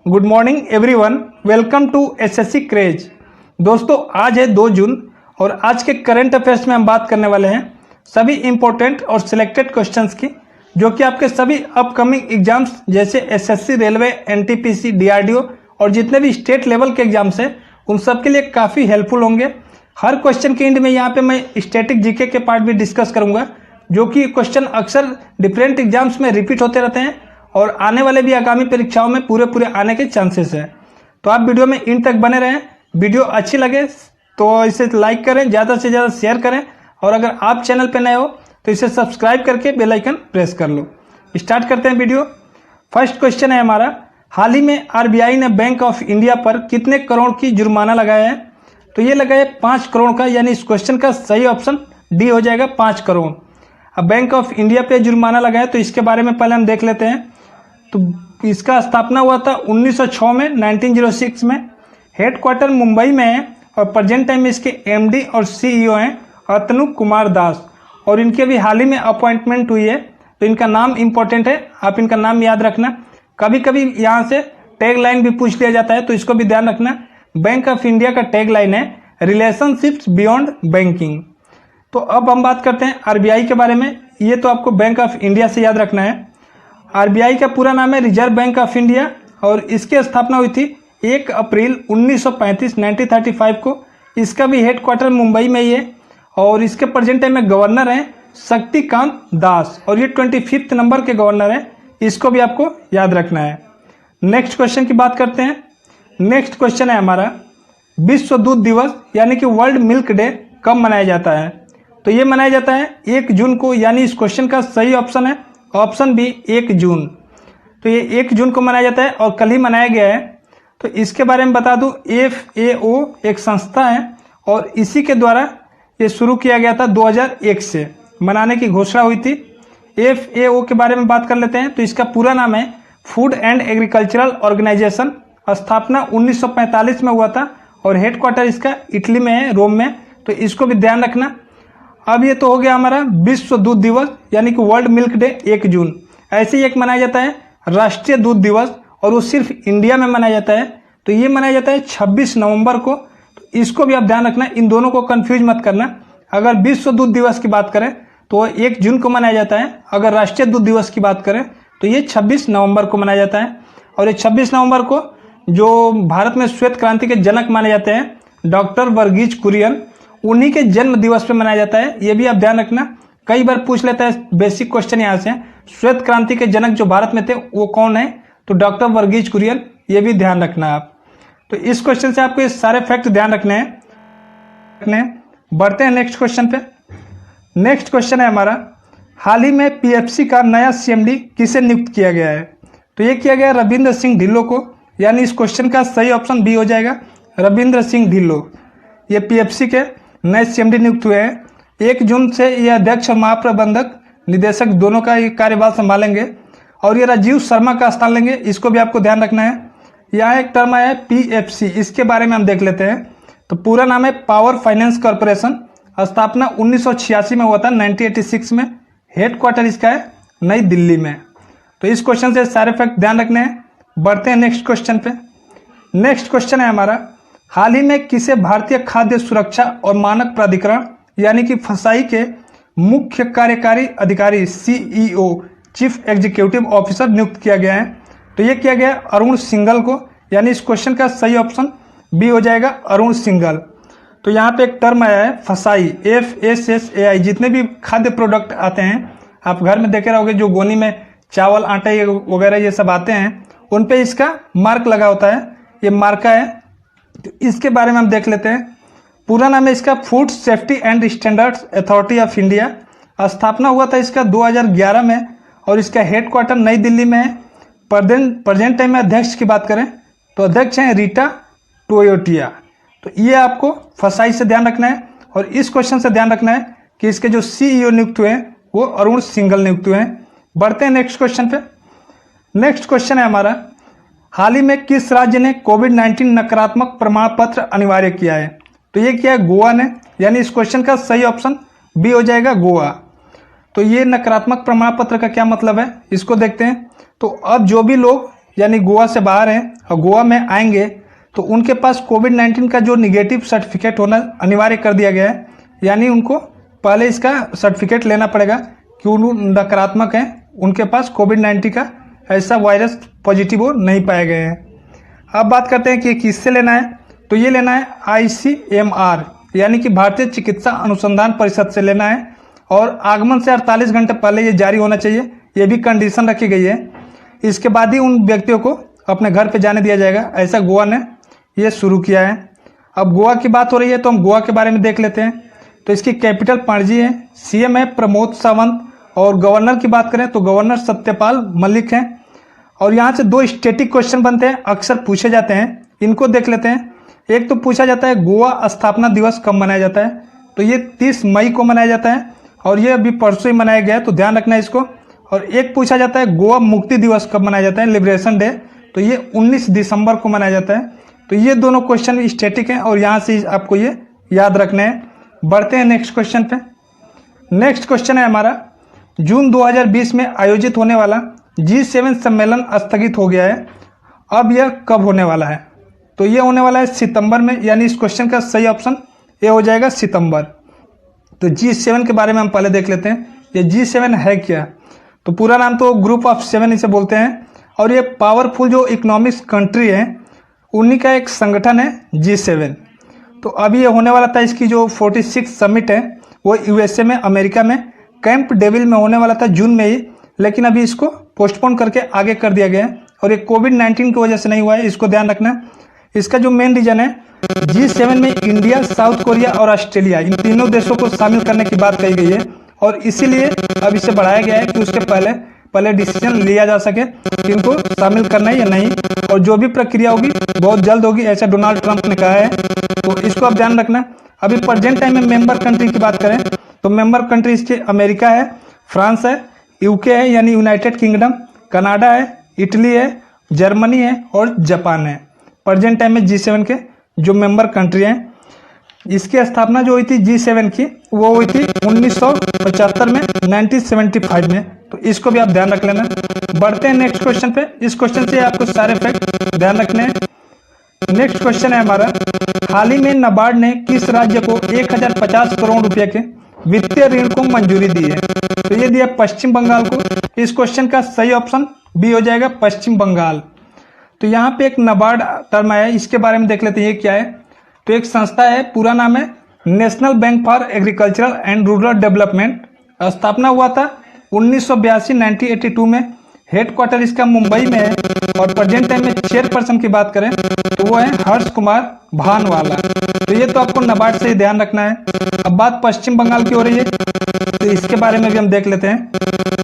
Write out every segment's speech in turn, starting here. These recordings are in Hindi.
Good morning everyone, welcome to SSC craze. दोस्तों, आज है 2 जून और आज के करंट अफेयर्स में हम बात करने वाले हैं सभी इंपॉर्टेंट और सिलेक्टेड क्वेश्चंस की, जो कि आपके सभी अपकमिंग एग्जाम्स जैसे एसएससी, रेलवे, एनटीपीसी, डीआरडीओ और जितने भी स्टेट लेवल के एग्जाम्स हैं उन सब के लिए काफ़ी हेल्पफुल होंगे। हर क्वेश्चन के एंड में यहाँ पे मैं स्टैटिक जीके के पार्ट भी डिस्कस करूंगा, जो कि क्वेश्चन अक्सर डिफरेंट एग्जाम्स में रिपीट होते रहते हैं और आने वाले भी आगामी परीक्षाओं में पूरे आने के चांसेस हैं। तो आप वीडियो में इन तक बने रहें। वीडियो अच्छी लगे तो इसे लाइक करें, ज़्यादा से ज़्यादा शेयर करें और अगर आप चैनल पर नए हो तो इसे सब्सक्राइब करके बेल आइकन प्रेस कर लो। स्टार्ट करते हैं वीडियो। फर्स्ट क्वेश्चन है हमारा, हाल ही में आरबीआई ने बैंक ऑफ इंडिया पर कितने करोड़ की जुर्माना लगाया है? तो ये लगाया 5 करोड़ का, यानी इस क्वेश्चन का सही ऑप्शन डी हो जाएगा, 5 करोड़। अब बैंक ऑफ इंडिया पे जुर्माना लगाया तो इसके बारे में पहले हम देख लेते हैं। तो इसका स्थापना हुआ था 1906 में, 1906 में। हेडक्वार्टर मुंबई में है और प्रेजेंट टाइम में इसके एमडी और सीईओ हैं अतनु कुमार दास, और इनकी अभी हाल ही में अपॉइंटमेंट हुई है। तो इनका नाम इंपॉर्टेंट है, आप इनका नाम याद रखना। कभी कभी यहाँ से टैग लाइन भी पूछ लिया जाता है, तो इसको भी ध्यान रखना। बैंक ऑफ इंडिया का टैग लाइन है रिलेशनशिप्स बियॉन्ड बैंकिंग। तो अब हम बात करते हैं आरबीआई के बारे में। ये तो आपको बैंक ऑफ इंडिया से याद रखना है। आरबीआई का पूरा नाम है रिजर्व बैंक ऑफ इंडिया और इसकी स्थापना हुई थी 1 अप्रैल 1935 को। इसका भी हेडक्वार्टर मुंबई में ही है और इसके प्रेजेंट टाइम में गवर्नर हैं शक्तिकांत दास, और ये 25 नंबर के गवर्नर हैं। इसको भी आपको याद रखना है। नेक्स्ट क्वेश्चन की बात करते हैं। नेक्स्ट क्वेश्चन है हमारा, विश्व दूध दिवस यानी कि वर्ल्ड मिल्क डे कब मनाया जाता है? तो ये मनाया जाता है 1 जून को, यानी इस क्वेश्चन का सही ऑप्शन है ऑप्शन बी 1 जून। तो ये 1 जून को मनाया जाता है और कल ही मनाया गया है। तो इसके बारे में बता दूं, FAO एक संस्था है और इसी के द्वारा ये शुरू किया गया था 2001 से, मनाने की घोषणा हुई थी। FAO के बारे में बात कर लेते हैं। तो इसका पूरा नाम है फूड एंड एग्रीकल्चरल ऑर्गेनाइजेशन। स्थापना 1945 में हुआ था और हेडक्वार्टर इसका इटली में है, रोम में। तो इसको भी ध्यान रखना। अब ये तो हो गया हमारा विश्व दूध दिवस यानी कि वर्ल्ड मिल्क डे 1 जून। ऐसे ही एक मनाया जाता है राष्ट्रीय दूध दिवस, और वो सिर्फ इंडिया में मनाया जाता है। तो ये मनाया जाता है 26 नवंबर को। तो इसको भी आप ध्यान रखना, इन दोनों को कंफ्यूज मत करना। अगर विश्व दूध दिवस की बात करें तो 1 जून को मनाया जाता है, अगर राष्ट्रीय दूध दिवस की बात करें तो ये 26 नवंबर को मनाया जाता है। और ये 26 नवंबर को जो भारत में श्वेत क्रांति के जनक माने जाते हैं डॉक्टर वर्गीज कुरियन, उन्हीं के जन्म दिवस पे मनाया जाता है। ये भी आप ध्यान रखना, कई बार पूछ लेता है बेसिक क्वेश्चन यहाँ से, श्वेत क्रांति के जनक जो भारत में थे वो कौन है? तो डॉक्टर वर्गीज कुरियन। ये भी ध्यान रखना आप। तो इस क्वेश्चन से आपको ये सारे फैक्ट ध्यान रखने हैं। बढ़ते हैं नेक्स्ट क्वेश्चन पे। नेक्स्ट क्वेश्चन है हमारा, हाल ही में पीएफसी का नया सीएमडी किसे नियुक्त किया गया है? तो ये किया गया रविंद्र सिंह ढिल्लों को, यानी इस क्वेश्चन का सही ऑप्शन बी हो जाएगा, रविंद्र सिंह ढिल्लों। ये पीएफसी के नए सीएमडी नियुक्त हुए हैं। 1 जून से ये अध्यक्ष और महाप्रबंधक निदेशक दोनों का ये कार्यभार संभालेंगे और ये राजीव शर्मा का स्थान लेंगे। इसको भी आपको ध्यान रखना है। यहाँ एक टर्म आया है पीएफसी, इसके बारे में हम देख लेते हैं। तो पूरा नाम है पावर फाइनेंस कॉर्पोरेशन। स्थापना 1986 में हुआ था, 1986 में। हेडक्वार्टर इसका है नई दिल्ली में। तो इस क्वेश्चन से सारे फैक्ट ध्यान रखने हैं। बढ़ते हैं नेक्स्ट क्वेश्चन पे। नेक्स्ट क्वेश्चन है हमारा, हाल ही में किसे भारतीय खाद्य सुरक्षा और मानक प्राधिकरण यानी कि फसाई के मुख्य कार्यकारी अधिकारी CEO चीफ एग्जीक्यूटिव ऑफिसर नियुक्त किया गया है? तो ये किया गया अरुण सिंघल को, यानी इस क्वेश्चन का सही ऑप्शन बी हो जाएगा, अरुण सिंघल। तो यहाँ पे एक टर्म आया है फसाई, FSSAI। जितने भी खाद्य प्रोडक्ट आते हैं, आप घर में देखे रहोगे, जो गोनी में चावल, आटा वगैरह ये सब आते हैं, उन पे इसका मार्क लगा होता है, ये मार्का है। तो इसके बारे में हम देख लेते हैं। पूरा नाम है इसका food safety and standards authority of India. स्थापना हुआ था इसका 2011 में और इसका हेडक्वार्टर नई दिल्ली में है। प्रेजेंट टाइम में अध्यक्ष की बात करें तो अध्यक्ष हैं रीटा टोयोटिया। तो ये आपको फसाई से ध्यान रखना है और इस क्वेश्चन से ध्यान रखना है कि इसके जो CEO नियुक्त हुए हैं वो अरुण सिंघल नियुक्त हुए हैं। बढ़ते हैं नेक्स्ट क्वेश्चन पे। नेक्स्ट क्वेश्चन है हमारा, हाल ही में किस राज्य ने कोविड-19 नकारात्मक प्रमाण पत्र अनिवार्य किया है? तो ये किया है गोवा ने, यानी इस क्वेश्चन का सही ऑप्शन बी हो जाएगा, गोवा। तो ये नकारात्मक प्रमाण पत्र का क्या मतलब है, इसको देखते हैं। तो अब जो भी लोग यानी गोवा से बाहर हैं और गोवा में आएंगे तो उनके पास कोविड-19 का जो निगेटिव सर्टिफिकेट होना अनिवार्य कर दिया गया है, यानी उनको पहले इसका सर्टिफिकेट लेना पड़ेगा कि वो नकारात्मक हैं, उनके पास कोविड-19 का ऐसा वायरस पॉजिटिव वो नहीं पाए गए हैं। अब बात करते हैं कि किससे लेना है, तो ये लेना है ICMR यानी कि भारतीय चिकित्सा अनुसंधान परिषद से लेना है और आगमन से 48 घंटे पहले ये जारी होना चाहिए, ये भी कंडीशन रखी गई है। इसके बाद ही उन व्यक्तियों को अपने घर पे जाने दिया जाएगा, ऐसा गोवा ने ये शुरू किया है। अब गोवा की बात हो रही है तो हम गोवा के बारे में देख लेते हैं। तो इसकी कैपिटल पणजी है, CM है प्रमोद सावंत और गवर्नर की बात करें तो गवर्नर सत्यपाल मलिक हैं। और यहाँ से 2 स्टैटिक क्वेश्चन बनते हैं, अक्सर पूछे जाते हैं, इनको देख लेते हैं। एक तो पूछा जाता है गोवा स्थापना दिवस कब मनाया जाता है, तो ये 30 मई को मनाया जाता है और ये अभी परसों ही मनाया गया है, तो ध्यान रखना है इसको। और एक पूछा जाता है गोवा मुक्ति दिवस कब मनाया जाता है, लिबरेशन डे, तो ये 19 दिसंबर को मनाया जाता है। तो ये दोनों क्वेश्चन स्टैटिक हैं और यहाँ से आपको ये याद रखने हैं। बढ़ते हैं नेक्स्ट क्वेश्चन पे। नेक्स्ट क्वेश्चन है हमारा, जून 2020 में आयोजित होने वाला G7 सम्मेलन स्थगित हो गया है, अब यह कब होने वाला है, तो ये होने वाला है सितंबर में, यानी इस क्वेश्चन का सही ऑप्शन ये हो जाएगा सितंबर। तो G7 के बारे में हम पहले देख लेते हैं, ये G7 है क्या, तो पूरा नाम तो ग्रुप ऑफ 7 इसे बोलते हैं और ये पावरफुल जो इकोनॉमिक्स कंट्री है उन्हीं का एक संगठन है G7। तो अभी ये होने वाला था, इसकी जो 46 समिट है वो USA में, अमेरिका में कैंप डेविल में होने वाला था जून में ही, लेकिन अभी इसको पोस्टपोन करके आगे कर दिया गया है और ये कोविड-19 की वजह से नहीं हुआ है, इसको ध्यान रखना। इसका जो मेन रीजन है, G7 में इंडिया, साउथ कोरिया और ऑस्ट्रेलिया इन तीनों देशों को शामिल करने की बात कही गई है और इसीलिए अब इसे बढ़ाया गया है कि उसके पहले डिसीजन लिया जा सके कि इनको शामिल करना है या नहीं, और जो भी प्रक्रिया होगी बहुत जल्द होगी, ऐसा डोनाल्ड ट्रंप ने कहा है, तो इसको आप ध्यान रखना। अभी प्रेजेंट टाइम में मेंबर कंट्री की बात करें तो मेंबर कंट्री इसके अमेरिका है, फ्रांस है, UK है यानी यूनाइटेड किंगडम, कनाडा है, इटली है, जर्मनी है और जापान है। प्रेजेंट टाइम में G7 के जो मेंबर कंट्री हैं, इसकी स्थापना जो हुई थी G7 की वो हुई थी 1975 में, 1975 में, तो इसको भी आप ध्यान रख लेना। बढ़ते हैं नेक्स्ट क्वेश्चन पे। इस क्वेश्चन से आपको सारे फैक्ट ध्यान रखने हैं। नेक्स्ट क्वेश्चन है हमारा, हाल ही में नाबार्ड ने किस राज्य को 1050 करोड़ रुपए के वित्तीय ऋण को मंजूरी दी है, तो ये दिया पश्चिम बंगाल को। इस क्वेश्चन का सही ऑप्शन बी हो जाएगा पश्चिम बंगाल। तो यहाँ पे एक नाबार्ड टर्म आया है, इसके बारे में देख लेते हैं ये क्या है। तो एक संस्था है, पूरा नाम है national bank for agricultural and rural development. स्थापना हुआ था 1982 में, हेडक्वार्टर इसका मुंबई में है और प्रेजेंट टाइम में चेयरपर्सन की बात करें तो वो है हर्ष कुमार भानवाला। तो ये तो आपको नाबार्ड से ही ध्यान रखना है। अब बात पश्चिम बंगाल की हो रही है तो इसके बारे में भी हम देख लेते हैं।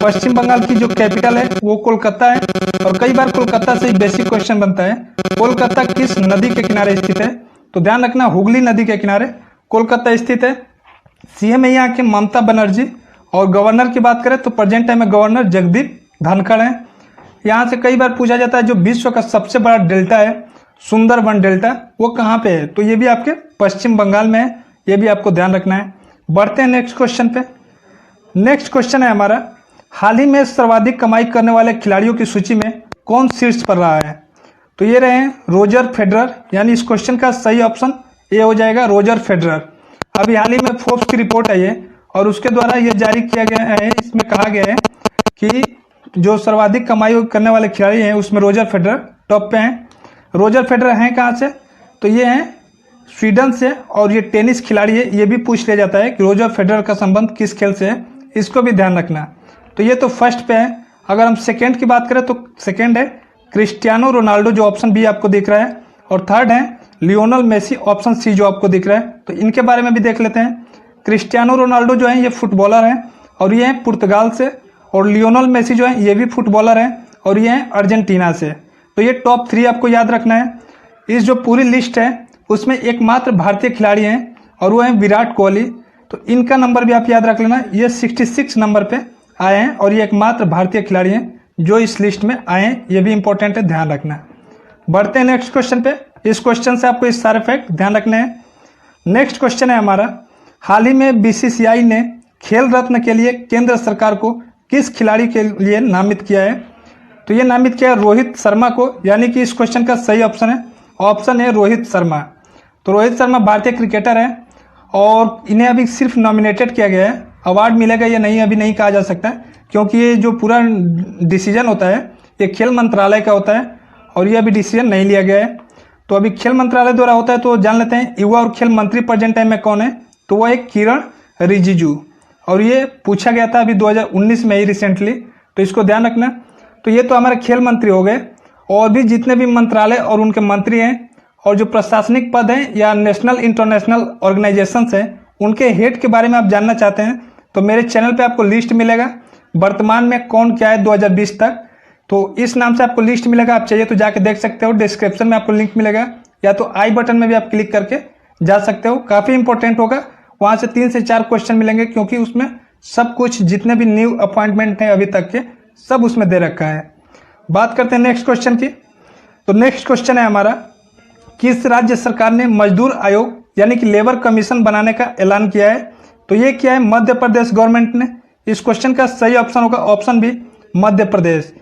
पश्चिम बंगाल की जो कैपिटल है वो कोलकाता है और कई बार कोलकाता से ही बेसिक क्वेश्चन बनता है, कोलकाता किस नदी के किनारे स्थित है, तो ध्यान रखना हुगली नदी के किनारे कोलकाता स्थित है। CM है यहाँ के ममता बनर्जी और गवर्नर की बात करें तो प्रेजेंट टाइम में गवर्नर जगदीप धनखड़ हैं। यहाँ से कई बार पूछा जाता है जो विश्व का सबसे बड़ा डेल्टा है सुंदरबन डेल्टा वो कहाँ पे है, तो ये भी आपके पश्चिम बंगाल में है, ये भी आपको ध्यान रखना है। बढ़ते हैं नेक्स्ट क्वेश्चन पे। नेक्स्ट क्वेश्चन है हमारा, हाल ही में सर्वाधिक कमाई करने वाले खिलाड़ियों की सूची में कौन शीर्ष पर रहा है, तो ये रहे रोजर फेडरर, यानी इस क्वेश्चन का सही ऑप्शन ये हो जाएगा रोजर फेडरर। अभी हाल ही में फोर्ब्स की रिपोर्ट आई है और उसके द्वारा ये जारी किया गया है, इसमें कहा गया है कि जो सर्वाधिक कमाई करने वाले खिलाड़ी हैं उसमें रोजर फेडरर टॉप पे हैं। रोजर फेडरर हैं कहाँ से, तो ये हैं स्वीडन से और ये टेनिस खिलाड़ी है, ये भी पूछ लिया जाता है कि रोजर फेडरर का संबंध किस खेल से है, इसको भी ध्यान रखना। तो ये तो फर्स्ट पे है। अगर हम सेकेंड की बात करें तो सेकेंड है क्रिस्टियानो रोनाल्डो जो ऑप्शन बी आपको दिख रहा है, और थर्ड है लियोनल मेसी ऑप्शन सी जो आपको दिख रहा है। तो इनके बारे में भी देख लेते हैं। क्रिस्टियानो रोनाल्डो जो है ये फुटबॉलर हैं और ये हैं पुर्तगाल से, और लियोनल मेसी जो है ये भी फुटबॉलर हैं और ये हैं अर्जेंटीना से। तो ये टॉप 3 आपको याद रखना है। इस जो पूरी लिस्ट है उसमें एकमात्र भारतीय खिलाड़ी हैं और वो हैं विराट कोहली। तो इनका नंबर भी आप याद रख लेना, ये 66 नंबर पे आए हैं और ये एकमात्र भारतीय खिलाड़ी हैं जो इस लिस्ट में आए हैं, ये भी इंपॉर्टेंट है, ध्यान रखना। बढ़ते हैं नेक्स्ट क्वेश्चन पे। इस क्वेश्चन से आपको इस सारे फैक्ट ध्यान रखने हैं। नेक्स्ट क्वेश्चन है हमारा, हाल ही में BCCI ने खेल रत्न के लिए केंद्र सरकार को किस खिलाड़ी के लिए नामित किया है, तो ये नामित किया रोहित शर्मा को, यानी कि इस क्वेश्चन का सही ऑप्शन है रोहित शर्मा। तो रोहित शर्मा भारतीय क्रिकेटर है और इन्हें अभी सिर्फ नॉमिनेटेड किया गया है। अवार्ड मिलेगा या नहीं अभी नहीं कहा जा सकता, क्योंकि ये जो पूरा डिसीजन होता है ये खेल मंत्रालय का होता है और ये अभी डिसीजन नहीं लिया गया है। तो अभी खेल मंत्रालय द्वारा होता है। तो जान लेते हैं युवा और खेल मंत्री प्रेजेंट टाइम में कौन है। तो वो है किरण रिजिजू और ये पूछा गया था अभी 2019 में ही रिसेंटली, तो इसको ध्यान रखना। तो ये तो हमारे खेल मंत्री हो गए, और भी जितने भी मंत्रालय और उनके मंत्री हैं और जो प्रशासनिक पद हैं या नेशनल इंटरनेशनल ऑर्गेनाइजेशंस हैं उनके हेड के बारे में आप जानना चाहते हैं तो मेरे चैनल पे आपको लिस्ट मिलेगा वर्तमान में कौन क्या है 2020 तक। तो इस नाम से आपको लिस्ट मिलेगा, आप चाहिए तो जाके देख सकते हो। डिस्क्रिप्शन में आपको लिंक मिलेगा या तो आई बटन में भी आप क्लिक करके जा सकते हो। काफ़ी इंपॉर्टेंट होगा, वहाँ से 3 से 4 क्वेश्चन मिलेंगे, क्योंकि उसमें सब कुछ जितने भी न्यू अपॉइंटमेंट हैं अभी तक के सब उसमें दे रखा है। बात करते हैं नेक्स्ट क्वेश्चन की। तो नेक्स्ट क्वेश्चन है हमारा, किस राज्य सरकार ने मजदूर आयोग यानी कि लेबर कमीशन बनाने का ऐलान किया है। तो ये क्या है, मध्य प्रदेश गवर्नमेंट ने। इस क्वेश्चन का सही ऑप्शन होगा ऑप्शन बी मध्य प्रदेश।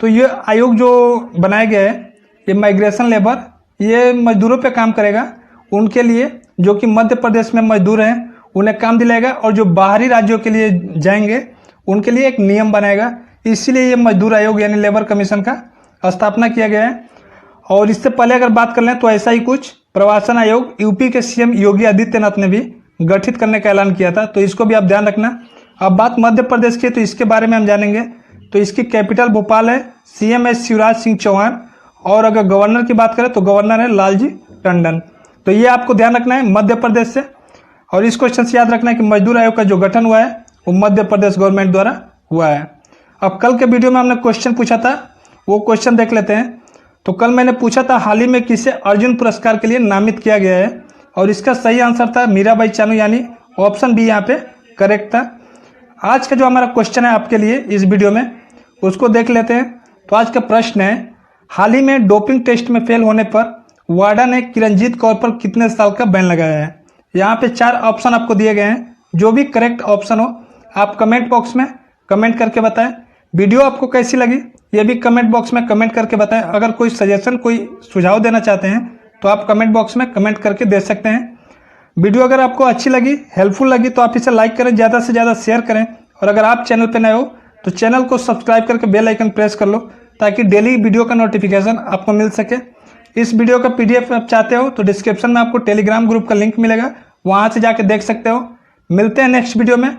तो ये आयोग जो बनाया गया है ये माइग्रेशन लेबर, ये मजदूरों पे काम करेगा, उनके लिए जो कि मध्य प्रदेश में मजदूर हैं उन्हें काम दिलाएगा, और जो बाहरी राज्यों के लिए जाएंगे उनके लिए एक नियम बनाएगा। इसीलिए ये मजदूर आयोग यानी लेबर कमीशन का स्थापना किया गया है। और इससे पहले अगर बात कर लें तो ऐसा ही कुछ प्रवासन आयोग यूपी के सीएम योगी आदित्यनाथ ने भी गठित करने का ऐलान किया था, तो इसको भी आप ध्यान रखना। अब बात मध्य प्रदेश की, तो इसके बारे में हम जानेंगे। तो इसकी कैपिटल भोपाल है, सीएम है शिवराज सिंह चौहान, और अगर गवर्नर की बात करें तो गवर्नर है लालजी टंडन। तो ये आपको ध्यान रखना है मध्य प्रदेश से। और इस क्वेश्चन से याद रखना है कि मजदूर आयोग का जो गठन हुआ है वो मध्य प्रदेश गवर्नमेंट द्वारा हुआ है। अब कल के वीडियो में हमने क्वेश्चन पूछा था, वो क्वेश्चन देख लेते हैं। तो कल मैंने पूछा था हाल ही में किसे अर्जुन पुरस्कार के लिए नामित किया गया है, और इसका सही आंसर था मीराबाई चानू, यानी ऑप्शन बी यहाँ पे करेक्ट था। आज का जो हमारा क्वेश्चन है आपके लिए इस वीडियो में उसको देख लेते हैं। तो आज का प्रश्न है, हाल ही में डोपिंग टेस्ट में फेल होने पर वाडा ने किरणजीत कौर पर कितने साल का बैन लगाया है। यहाँ पे 4 ऑप्शन आपको दिए गए हैं, जो भी करेक्ट ऑप्शन हो आप कमेंट बॉक्स में कमेंट करके बताएं। वीडियो आपको कैसी लगी ये भी कमेंट बॉक्स में कमेंट करके बताएं। अगर कोई सजेशन कोई सुझाव देना चाहते हैं तो आप कमेंट बॉक्स में कमेंट करके दे सकते हैं। वीडियो अगर आपको अच्छी लगी, हेल्पफुल लगी, तो आप इसे लाइक करें, ज़्यादा से ज़्यादा शेयर करें, और अगर आप चैनल पर नए हो तो चैनल को सब्सक्राइब करके बेल आइकन प्रेस कर लो, ताकि डेली वीडियो का नोटिफिकेशन आपको मिल सके। इस वीडियो का PDF आप चाहते हो तो डिस्क्रिप्शन में आपको टेलीग्राम ग्रुप का लिंक मिलेगा, वहाँ से जाके देख सकते हो। मिलते हैं नेक्स्ट वीडियो में।